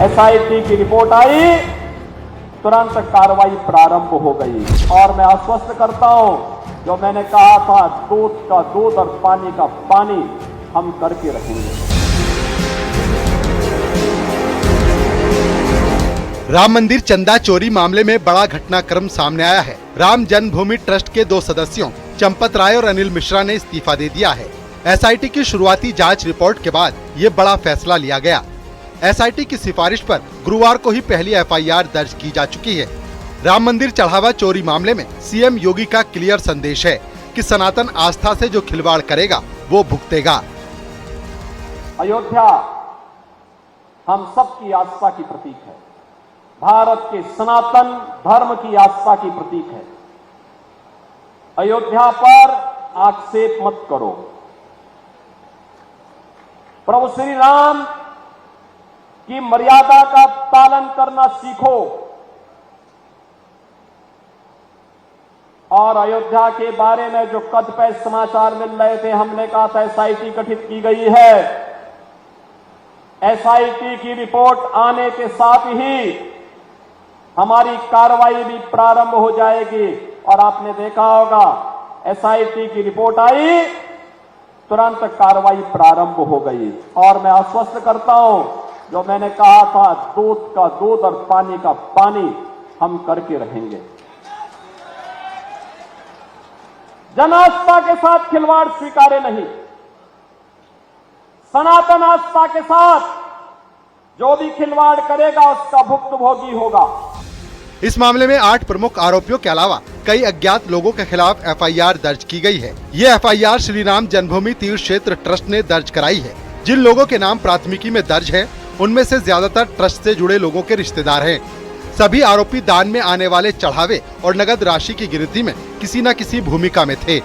SIT की report आई, तुरंत कार्रवाई प्रारंभ हो गई। और मैं आश्वस्त करता हूं, जो मैंने कहा था, दूध का दूध और पानी का पानी हम करके रहेंगे। राम मंदिर चंदा चोरी मामले में बड़ा घटनाक्रम सामने आया है। राम जन्मभूमि ट्रस्ट के 2 सदस्यों चंपत राय और अनिल मिश्रा ने इस्तीफा दे दिया है। एसआईटी की शुरुआती जांच रिपोर्ट के बाद ये बड़ा फैसला लिया गया। एसआईटी की सिफारिश पर गुरुवार को ही पहली एफआईआर दर्ज की जा चुकी है। राम मंदिर चढ़ावा चोरी मामले में सीएम योगी का क्लियर संदेश है कि सनातन आस्था से जो खिलवाड़ करेगा वो भुगतेगा। अयोध्या हम सबकी आस्था की प्रतीक है, भारत के सनातन धर्म की आस्था की प्रतीक है। अयोध्या पर आक्षेप मत करो। प्रभु श्री राम की मर्यादा का पालन करना सीखो और अयोध्या के बारे में जो कतिपय समाचार मिल रहे थे, हमने कहा था एसआईटी गठित की गई है। एसआईटी की रिपोर्ट आने के साथ ही हमारी कार्रवाई भी प्रारंभ हो जाएगी। और आपने देखा होगा, एसआईटी की रिपोर्ट आई, तुरंत कार्रवाई प्रारंभ हो गई। और मैं आश्वस्त करता हूं, जो मैंने कहा था, दूध का दूध और पानी का पानी हम करके रहेंगे। जन आस्था के साथ खिलवाड़ स्वीकार्य नहीं। सनातन आस्था के साथ जो भी खिलवाड़ करेगा उसका भुक्तभोगी होगा। इस मामले में 8 प्रमुख आरोपियों के अलावा कई अज्ञात लोगों के खिलाफ एफआईआर दर्ज की गई है। ये एफआईआर श्री राम जन्मभूमि तीर्थ क्षेत्र ट्रस्ट ने दर्ज कराई है। जिन लोगों के नाम प्राथमिकी में दर्ज है, उनमें से ज्यादातर ट्रस्ट से जुड़े लोगों के रिश्तेदार हैं। सभी आरोपी दान में आने वाले चढ़ावे और नगद राशि की गिनती में किसी न किसी भूमिका में थे।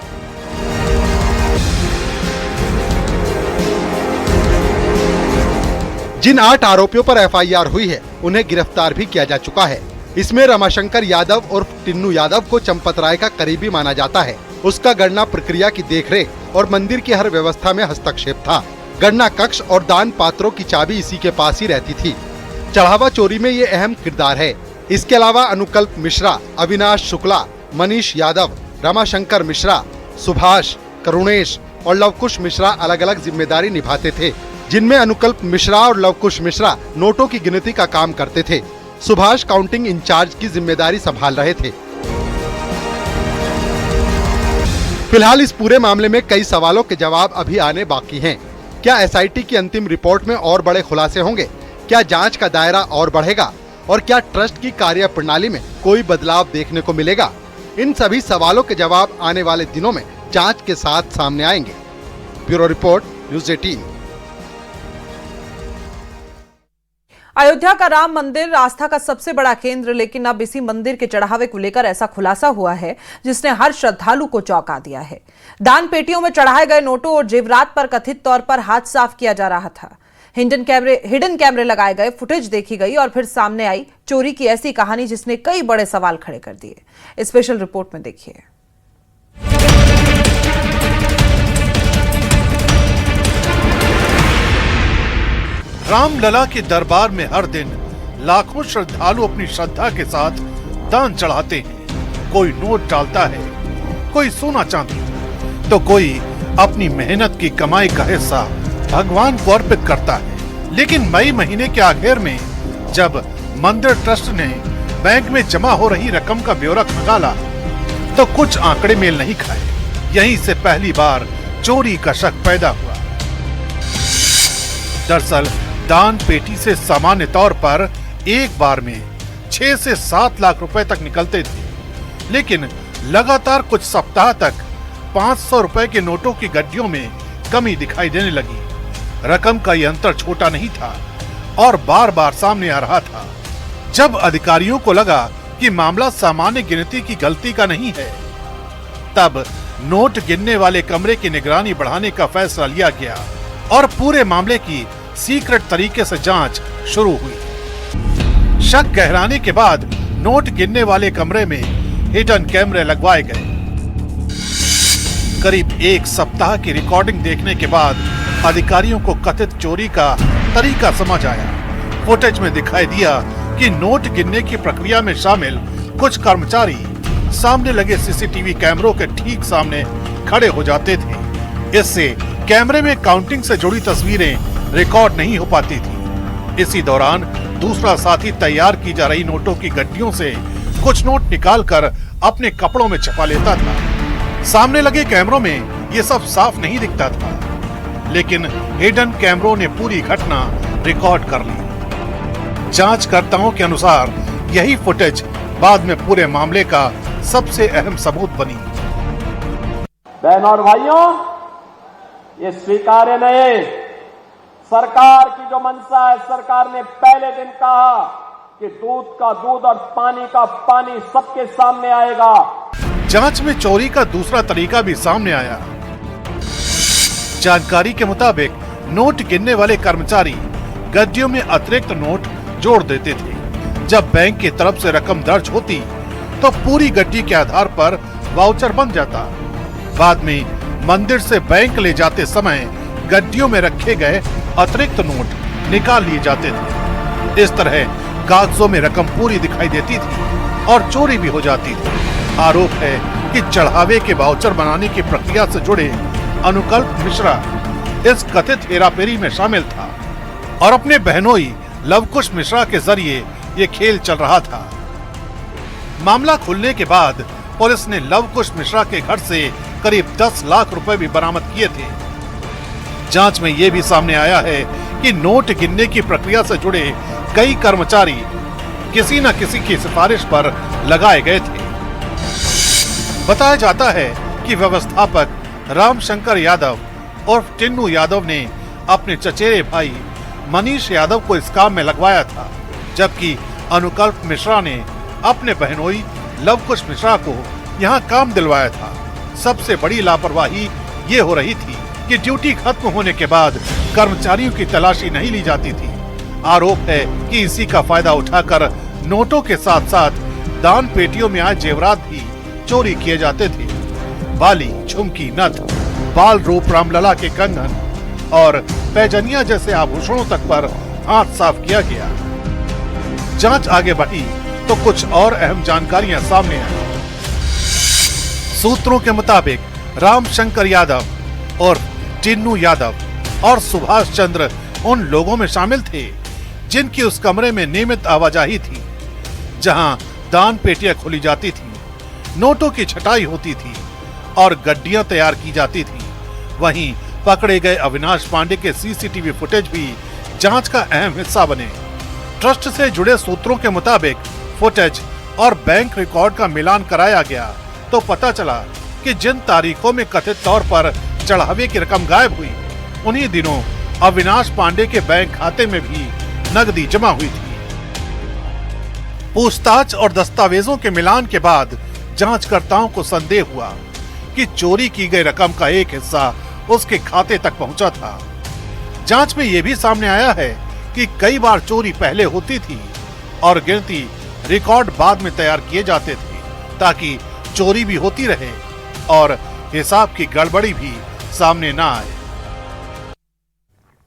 जिन 8 आरोपियों पर एफआईआर हुई है, उन्हें गिरफ्तार भी किया जा चुका है। इसमें रमाशंकर यादव उर्फ टिन्नू यादव को चंपत राय का करीबी माना जाता है। उसका गणना प्रक्रिया की देखरेख और मंदिर की हर व्यवस्था में हस्तक्षेप था। गणना कक्ष और दान पात्रों की चाबी इसी के पास ही रहती थी। चढ़ावा चोरी में ये अहम किरदार है। इसके अलावा अनुकल्प मिश्रा, अविनाश शुक्ला, मनीष यादव, रमाशंकर मिश्रा, सुभाष, करुणेश और लवकुश मिश्रा अलग अलग जिम्मेदारी निभाते थे, जिनमें अनुकल्प मिश्रा और लवकुश मिश्रा नोटों की गिनती का काम करते थे। सुभाष काउंटिंग इंचार्ज की जिम्मेदारी संभाल रहे थे। फिलहाल इस पूरे मामले में कई सवालों के जवाब अभी आने बाकी हैं। क्या एसआईटी की अंतिम रिपोर्ट में और बड़े खुलासे होंगे? क्या जांच का दायरा और बढ़ेगा? और क्या ट्रस्ट की कार्यप्रणाली में कोई बदलाव देखने को मिलेगा? इन सभी सवालों के जवाब आने वाले दिनों में जांच के साथ सामने आएंगे। Bureau report, news 18। अयोध्या का राम मंदिर आस्था का सबसे बड़ा केंद्र, लेकिन अब इसी मंदिर के चढ़ावे को लेकर ऐसा खुलासा हुआ है जिसने हर श्रद्धालु को चौंका दिया है। दान पेटियों में चढ़ाए गए नोटों और जेवरात पर कथित तौर पर हाथ साफ किया जा रहा था। हिडन कैमरे लगाए गए, फुटेज देखी गई और फिर सामने आई चोरी की ऐसी कहानी जिसने कई बड़े सवाल खड़े कर दिए। स्पेशल रिपोर्ट में देखिए। रामलला के दरबार में हर दिन लाखों श्रद्धालु अपनी श्रद्धा के साथ दान चढ़ाते हैं। कोई नोट डालता है, कोई सोना चांदी, तो कोई अपनी मेहनत की कमाई का हिस्सा भगवान को अर्पित करता है। लेकिन मई महीने के आखिर में जब मंदिर ट्रस्ट ने बैंक में जमा हो रही रकम का ब्यौरा खंगाला, तो कुछ आंकड़े मेल नहीं खाए। यहीं से पहली बार चोरी का शक पैदा हुआ। दरअसल दान पेटी से सामान्य तौर पर एक बार में 6 से 7 लाख रुपए तक निकलते थे, लेकिन लगातार कुछ सप्ताह तक 500 रुपए के नोटों की गड्डियों में कमी दिखाई देने लगी। रकम का यह अंतर छोटा नहीं था और बार बार सामने आ रहा था। जब अधिकारियों को लगा कि मामला सामान्य गिनती की गलती का नहीं है, तब नोट गिनने वाले कमरे की निगरानी बढ़ाने का फैसला लिया गया और पूरे मामले की सीक्रेट तरीके से जांच शुरू हुई। शक गहराने के बाद नोट गिनने वाले कमरे में हिडन कैमरे लगवाए गए। करीब 1 सप्ताह की रिकॉर्डिंग देखने के बाद अधिकारियों को कथित चोरी का तरीका समझ आया। फुटेज में दिखाई दिया कि नोट गिनने की प्रक्रिया में शामिल कुछ कर्मचारी सामने लगे सीसीटीवी कैमरों के ठीक सामने खड़े हो जाते थे। इससे कैमरे में काउंटिंग से जुड़ी तस्वीरें रिकॉर्ड नहीं हो पाती थी। इसी दौरान दूसरा साथी तैयार की जा रही नोटों की गड्डियों से कुछ नोट निकालकर अपने कपड़ों में छपा लेता था। सामने लगे कैमरों में ये सब साफ नहीं दिखता था, लेकिन हिडन कैमरों ने पूरी घटना रिकॉर्ड कर ली। जांचकर्ताओं के अनुसार यही फुटेज बाद में पूरे मामले का सबसे अहम सबूत बनी। बहन और भाइयों, ये स्वीकार्य नहीं। सरकार की जो मंशा है, सरकार ने पहले दिन कहा कि दूध का दूध और पानी का पानी सबके सामने आएगा। जांच में चोरी का दूसरा तरीका भी सामने आया। जानकारी के मुताबिक नोट गिनने वाले कर्मचारी गड्डियों में अतिरिक्त नोट जोड़ देते थे। जब बैंक की तरफ से रकम दर्ज होती तो पूरी गड्डी के आधार पर वाउचर बन जाता। बाद में मंदिर से बैंक ले जाते समय गड्डियों में रखे गए अतिरिक्त नोट निकाल लिए जाते थे। इस तरह कागजों में रकम पूरी दिखाई देती थी और चोरी भी हो जाती थी। आरोप है कि चढ़ावे के वाउचर बनाने की प्रक्रिया से जुड़े अनुकल्प मिश्रा इस कथित हेराफेरी में शामिल था और अपने बहनोई लवकुश मिश्रा के जरिए ये खेल चल रहा था। मामला खुलने के बाद पुलिस ने लवकुश मिश्रा के घर से करीब 10 लाख रुपए भी बरामद किए थे। जांच में ये भी सामने आया है कि नोट गिनने की प्रक्रिया से जुड़े कई कर्मचारी किसी न किसी की सिफारिश पर लगाए गए थे। बताया जाता है कि व्यवस्थापक रामशंकर यादव उर्फ टिन्नू यादव ने अपने चचेरे भाई मनीष यादव को इस काम में लगवाया था, जबकि अनुकल्प मिश्रा ने अपने बहनोई लवकुश मिश्रा को यहाँ काम दिलवाया था। सबसे बड़ी लापरवाही ये हो रही थी कि ड्यूटी खत्म होने के बाद कर्मचारियों की तलाशी नहीं ली जाती थी। आरोप है कि इसी का फायदा उठाकर नोटों के साथ साथ दान पेटियों में आए जेवरात भी चोरी किए जाते थे। बाली, झुमकी, नथ, बाल रूप रामलला के कंगन और पैजनिया जैसे आभूषणों तक पर हाथ साफ किया गया। जांच आगे बढ़ी तो कुछ और अहम जानकारियां सामने आई। सूत्रों के मुताबिक रामशंकर यादव और टिन्नू यादव और सुभाष चंद्र उन लोगों में शामिल थे जिनकी उस कमरे में नियमित आवाजाही थी, जहां दान पेटियां खोली जाती थी, नोटों की छटाई होती थी और गड्डियां तैयार की जाती थी। वहीं पकड़े गए अविनाश पांडे के सीसीटीवी फुटेज भी जांच का अहम हिस्सा बने। ट्रस्ट से जुड़े सूत्रों के मुताबिक फुटेज और बैंक रिकॉर्ड का मिलान कराया गया तो पता चला कि जिन तारीखों में कथित तौर पर चढ़ावे की रकम गायब हुई, उन्हीं दिनों अविनाश पांडे के बैंक खाते में भी नकदी जमा हुई थी। पूछताछ और दस्तावेजों के मिलान के बाद जांचकर्ताओं को संदेह हुआ कि चोरी की गई रकम का एक हिस्सा उसके खाते तक पहुंचा था। जांच में यह भी सामने आया है कि कई बार चोरी पहले होती थी और गिनती रिकॉर्ड बाद में तैयार किए जाते थे, ताकि चोरी भी होती रहे और हिसाब की गड़बड़ी भी सामने न आए।